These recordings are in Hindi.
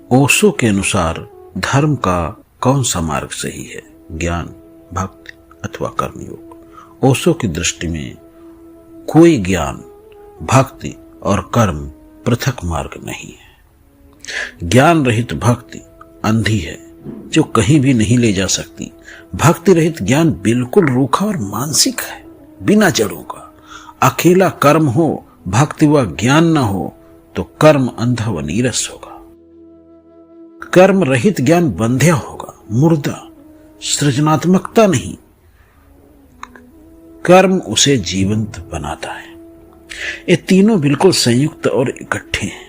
ओशो के अनुसार धर्म का कौन सा मार्ग सही है, ज्ञान, भक्ति अथवा कर्मयोग? ओशो की दृष्टि में कोई ज्ञान, भक्ति और कर्म पृथक मार्ग नहीं है। ज्ञान रहित भक्ति अंधी है जो कहीं भी नहीं ले जा सकती। भक्ति रहित ज्ञान बिल्कुल रूखा और मानसिक है, बिना जड़ों का। अकेला कर्म हो, भक्ति व ज्ञान न हो तो कर्म अंधा व नीरस होगा। कर्म रहित ज्ञान बंध्या होगा, मुर्दा, सृजनात्मकता नहीं। कर्म उसे जीवंत बनाता है। ये तीनों बिल्कुल संयुक्त और इकट्ठे हैं।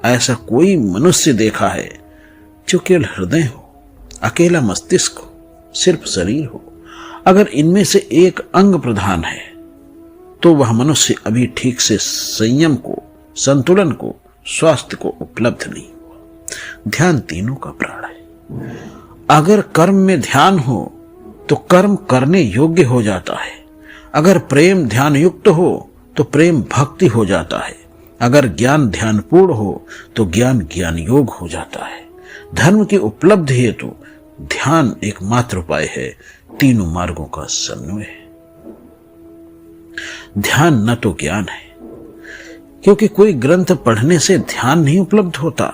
ऐसा कोई मनुष्य देखा है जो केवल हृदय हो, अकेला मस्तिष्क हो, सिर्फ शरीर हो? अगर इनमें से एक अंग प्रधान है तो वह मनुष्य अभी ठीक से संयम को, संतुलन को, स्वास्थ्य को उपलब्ध नहीं हुआ। ध्यान तीनों का प्राण है। अगर कर्म में ध्यान हो तो कर्म करने योग्य हो जाता है। अगर प्रेम ध्यान युक्त हो तो प्रेम भक्ति हो जाता है। अगर ज्ञान ध्यानपूर्ण हो तो ज्ञान ज्ञान योग हो जाता है। धर्म की उपलब्धि हेतु ध्यान एकमात्र उपाय है। तीनों मार्गों का समन्वय है। ध्यान न तो ज्ञान है, क्योंकि कोई ग्रंथ पढ़ने से ध्यान नहीं उपलब्ध होता,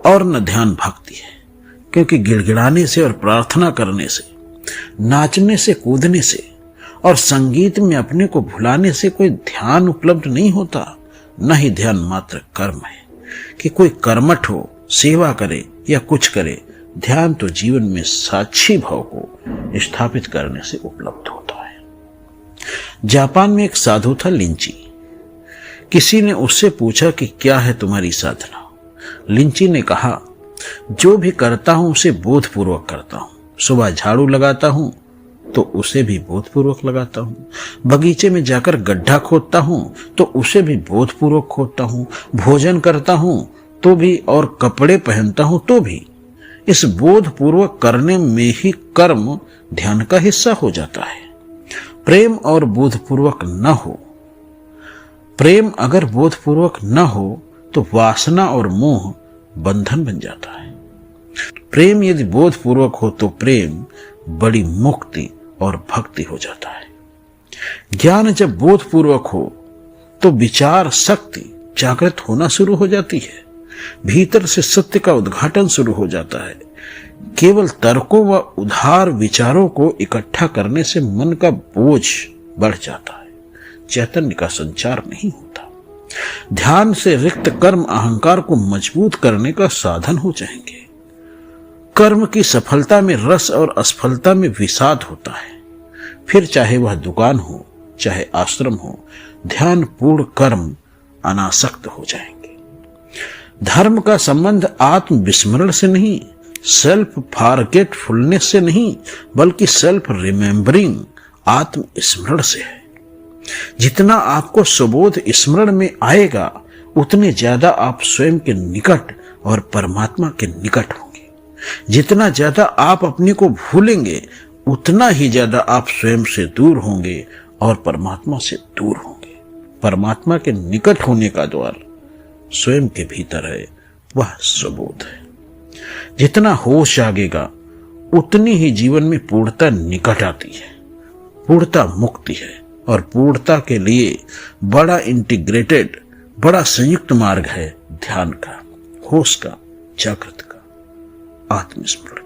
और न ध्यान भक्ति है, क्योंकि गिड़गिड़ाने से और प्रार्थना करने से, नाचने से, कूदने से और संगीत में अपने को भुलाने से कोई ध्यान उपलब्ध नहीं होता। न ही ध्यान मात्र कर्म है कि कोई कर्मठ हो, सेवा करे या कुछ करे। ध्यान तो जीवन में साक्षी भाव को स्थापित करने से उपलब्ध होता है। जापान में एक साधु था, लिंची। किसी ने उससे पूछा कि क्या है तुम्हारी साधना? लिंची ने कहा, जो भी करता हूं उसे बोधपूर्वक करता हूं। सुबह झाड़ू लगाता हूं तो उसे भी बोधपूर्वक लगाता हूं। बगीचे में जाकर गड्ढा खोदता हूं तो उसे भी बोधपूर्वक खोदता हूं। भोजन करता हूं तो भी, और कपड़े पहनता हूं तो भी। इस बोधपूर्वक करने में ही कर्म ध्यान का हिस्सा हो जाता है। प्रेम और बोधपूर्वक न हो, प्रेम अगर बोधपूर्वक न हो तो वासना और मोह बंधन बन जाता है। प्रेम यदि बोधपूर्वक हो तो प्रेम बड़ी मुक्ति और भक्ति हो जाता है। ज्ञान जब बोधपूर्वक हो तो विचार शक्ति जागृत होना शुरू हो जाती है। भीतर से सत्य का उद्घाटन शुरू हो जाता है। केवल तर्कों व उधार विचारों को इकट्ठा करने से मन का बोझ बढ़ जाता है, चैतन्य का संचार नहीं होता। ध्यान से रिक्त कर्म अहंकार को मजबूत करने का साधन हो जाएंगे। कर्म की सफलता में रस और असफलता में विषाद होता है। फिर चाहे वह दुकान हो, चाहे आश्रम हो, ध्यान पूर्ण कर्म अनासक्त हो जाएंगे। धर्म का संबंध आत्म विस्मरण से नहीं, सेल्फ फॉरगेटफुलनेस से नहीं, बल्कि सेल्फ रिमेम्बरिंग, आत्म स्मरण से है। जितना आपको सुबोध स्मरण में आएगा उतने ज्यादा आप स्वयं के निकट और परमात्मा के निकट होंगे। जितना ज्यादा आप अपने को भूलेंगे उतना ही ज्यादा आप स्वयं से दूर होंगे और परमात्मा से दूर होंगे। परमात्मा के निकट होने का द्वार स्वयं के भीतर है, वह सुबोध है। जितना होश जागेगा उतनी ही जीवन में पूर्णता निकट आती है। पूर्णता मुक्ति है, और पूर्णता के लिए बड़ा इंटीग्रेटेड, बड़ा संयुक्त मार्ग है ध्यान का, होश का, जागृत का, आत्मस्मरण।